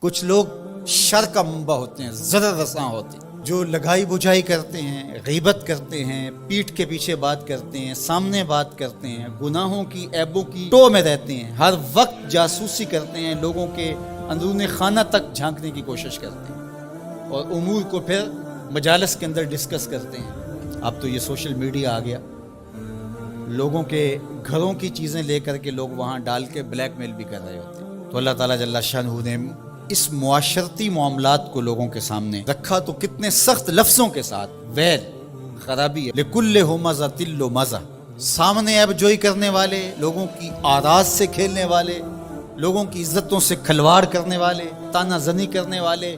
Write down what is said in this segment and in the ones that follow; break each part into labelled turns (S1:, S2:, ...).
S1: کچھ لوگ شر کا منبع ہوتے ہیں، ضرر رساں ہوتے ہیں، جو لگائی بجھائی کرتے ہیں، غیبت کرتے ہیں، پیٹھ کے پیچھے بات کرتے ہیں، سامنے بات کرتے ہیں، گناہوں کی عیبوں کی ٹو میں رہتے ہیں، ہر وقت جاسوسی کرتے ہیں، لوگوں کے اندرون خانہ تک جھانکنے کی کوشش کرتے ہیں اور امور کو پھر مجالس کے اندر ڈسکس کرتے ہیں۔ اب تو یہ سوشل میڈیا آ گیا، لوگوں کے گھروں کی چیزیں لے کر کے لوگ وہاں ڈال کے بلیک میل بھی کر رہے ہوتے ہیں۔ تو اللہ تعالیٰ جل شانہ نے اس معاشرتی معاملات کو لوگوں کے سامنے رکھا تو کتنے سخت لفظوں کے ساتھ ویل خرابی ہے۔ لکل ہمزہ تل مزہ، سامنے عیب جوئی کرنے والے، لوگوں کی آراز سے کھیلنے والے، لوگوں کی عزتوں سے کھلواڑ کرنے والے، تانا زنی کرنے والے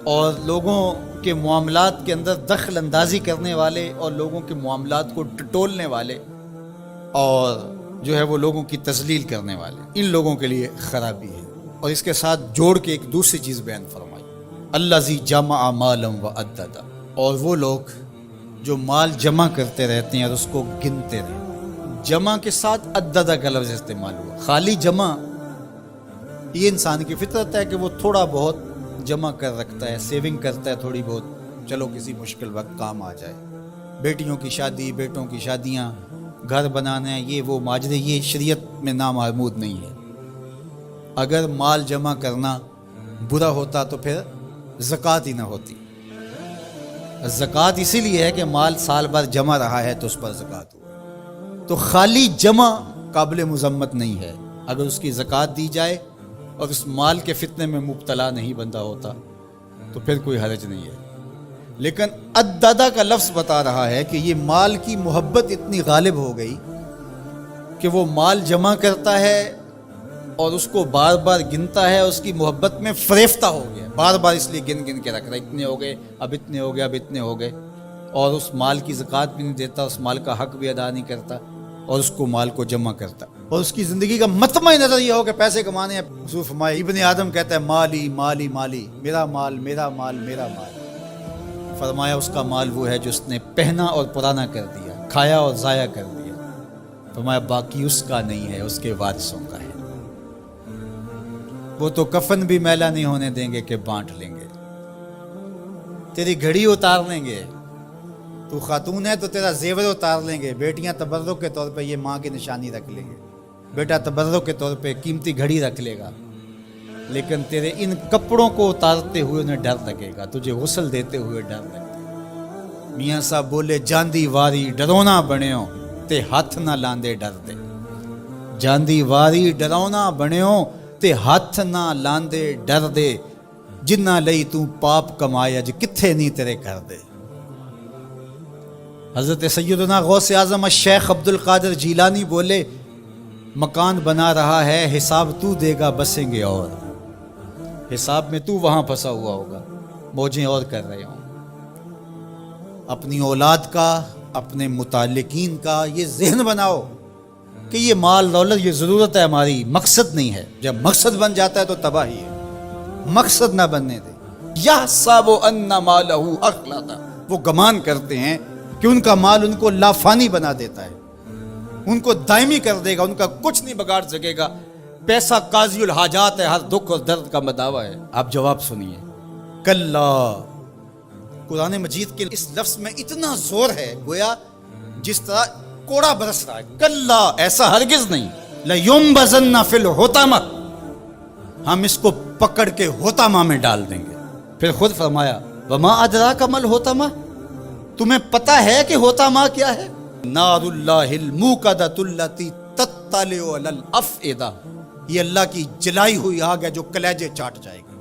S1: اور لوگوں کے معاملات کے اندر دخل اندازی کرنے والے اور لوگوں کے معاملات کو ٹٹولنے والے اور جو ہے وہ لوگوں کی تذلیل کرنے والے، ان لوگوں کے لیے خرابی ہے۔ اور اس کے ساتھ جوڑ کے ایک دوسری چیز بیان فرمائی، الذی جمع مالا وعددا، اور وہ لوگ جو مال جمع کرتے رہتے ہیں اور اس کو گنتے رہتے ہیں۔ جمع کے ساتھ عددا کا لفظ استعمال ہوا۔ خالی جمع یہ انسان کی فطرت ہے کہ وہ تھوڑا بہت جمع کر رکھتا ہے، سیونگ کرتا ہے تھوڑی بہت، چلو کسی مشکل وقت کام آ جائے۔ بیٹیوں کی شادی، بیٹوں کی شادیاں، گھر بنانا، یہ وہ ماجرے، یہ شریعت میں نامحمود نہیں ہے۔ اگر مال جمع کرنا برا ہوتا تو پھر زکوٰۃ ہی نہ ہوتی۔ زکوٰۃ اسی لیے ہے کہ مال سال بھر جمع رہا ہے تو اس پر زکوٰۃ ہوا۔ تو خالی جمع قابل مذمت نہیں ہے، اگر اس کی زکوٰۃ دی جائے اور اس مال کے فتنے میں مبتلا نہیں بندہ ہوتا تو پھر کوئی حرج نہیں ہے۔ لیکن عددا کا لفظ بتا رہا ہے کہ یہ مال کی محبت اتنی غالب ہو گئی کہ وہ مال جمع کرتا ہے اور اس کو بار بار گنتا ہے، اس کی محبت میں فریفتہ ہو گیا، بار بار اس لیے گن گن کے رکھ رہا ہے، اتنے ہو گئے، اب اتنے ہو گئے، اب اتنے ہو گئے، اور اس مال کی زکوٰۃ بھی نہیں دیتا، اس مال کا حق بھی ادا نہیں کرتا اور اس کو مال کو جمع کرتا، اور اس کی زندگی کا مطمع نظر یہ ہو کہ پیسے کمانے ہیں۔ حضور فرمایا، ابن آدم کہتا ہے مالی مالی مالی، میرا مال میرا مال میرا مال۔ فرمایا اس کا مال وہ ہے جو اس نے پہنا اور پرانا کر دیا، کھایا اور ضائع کر دیا۔ فرمایا باقی اس کا نہیں ہے، اس کے وارثوں کا ہے، وہ تو کفن بھی میلا نہیں ہونے دیں گے کہ بانٹ لیں گے، تیری گھڑی اتار لیں گے، تو خاتون ہے تو تیرا زیور اتار لیں گے، بیٹیاں تبرک کے طور پہ یہ ماں کی نشانی رکھ لیں گے، بیٹا تبرک کے طور پہ قیمتی گھڑی رکھ لے گا، لیکن تیرے ان کپڑوں کو اتارتے ہوئے انہیں ڈر لگے گا، تجھے غسل دیتے ہوئے ڈر لگے گا۔ میاں صاحب بولے، جاندی واری ڈرونا بنیو تے ہاتھ نہ لاندے ڈر دے، جاندی واری ڈرونا بنیو تے ہاتھ نہ لاندے ڈر دے، جنہ لئی تو پاپ کمایا جو کتھے نہیں تیرے کر دے۔ حضرت سیدنا غوث اعظم الشیخ عبد القادر جیلانی بولے، مکان بنا رہا ہے حساب تو دے گا، بسیں گے اور، حساب میں تو وہاں پھنسا ہوا ہوگا، موجیں اور کر رہے ہوں۔ اپنی اولاد کا، اپنے متعلقین کا یہ ذہن بناؤ کہ یہ مال دولت یہ ضرورت ہے ہماری، مقصد نہیں ہے۔ جب مقصد بن جاتا ہے تو تباہی ہے، مقصد نہ بننے دے۔ یحسب ان مالہ اخلدا، وہ گمان کرتے ہیں کہ ان کا مال ان کو لافانی بنا دیتا ہے، ان کو دائمی کر دے گا، ان کا کچھ نہیں بگاڑ سکے گا، پیسہ قاضی الحاجات ہے، ہر دکھ اور درد کا مداوا ہے۔ آپ جواب سنیے، کلا، قرآن مجید کے اس لفظ میں اتنا زور ہے گویا جس طرح کوڑا برس رہا ہے، کلا، ایسا ہرگز نہیں، لَيُنبَذَنَّ فِي الْحُطَمَةِ، ہم اس کو پکڑ کے حطمہ میں ڈال دیں گے۔ پھر خود فرمایا، وَمَا أَدْرَاكَ مَا الْحُطَمَةُ، تمہیں پتہ ہے کہ حطمہ کیا ہے؟ نَارُ اللَّهِ الْمُوقَدَةُ الَّتِي تَطَّلِعُ عَلَى الْأَفْئِدَةِ، یہ اللہ کی جلائی ہوئی آگ ہے جو کلیجے چاٹ جائے گی،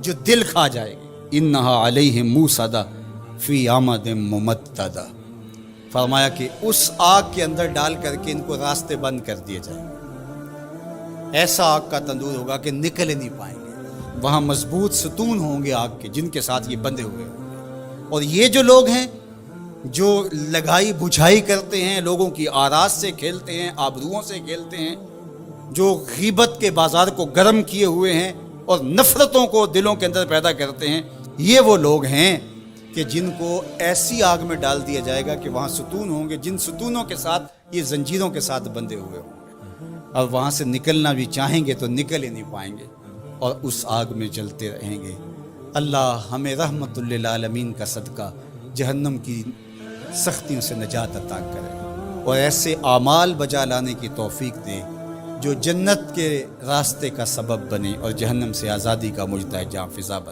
S1: جو دل کھا جائے گی۔ إِنَّهَا عَلَيْهِمْ مُؤْصَدَةٌ فِي عَمَدٍ مُمَدَّدَةٍ، فرمایا کہ اس آگ کے اندر ڈال کر کے ان کو راستے بند کر دیے جائیں، ایسا آگ کا تندور ہوگا کہ نکل نہیں پائیں گے، وہاں مضبوط ستون ہوں گے آگ کے جن کے ساتھ یہ بندھے ہوئے ہوں گے۔ اور یہ جو لوگ ہیں جو لگائی بجھائی کرتے ہیں، لوگوں کی آراز سے کھیلتے ہیں، آبروؤں سے کھیلتے ہیں، جو غیبت کے بازار کو گرم کیے ہوئے ہیں اور نفرتوں کو دلوں کے اندر پیدا کرتے ہیں، یہ وہ لوگ ہیں کہ جن کو ایسی آگ میں ڈال دیا جائے گا کہ وہاں ستون ہوں گے، جن ستونوں کے ساتھ یہ زنجیروں کے ساتھ بندھے ہوئے ہوں گے، اور وہاں سے نکلنا بھی چاہیں گے تو نکل ہی نہیں پائیں گے۔ اور اس آگ میں جلتے رہیں گے۔ اللہ ہمیں رحمت للعالمین کا صدقہ جہنم کی سختیوں سے نجات عطا کرے اور ایسے اعمال بجا لانے کی توفیق دے جو جنت کے راستے کا سبب بنے اور جہنم سے آزادی کا مجدہ جاں فضا بنے۔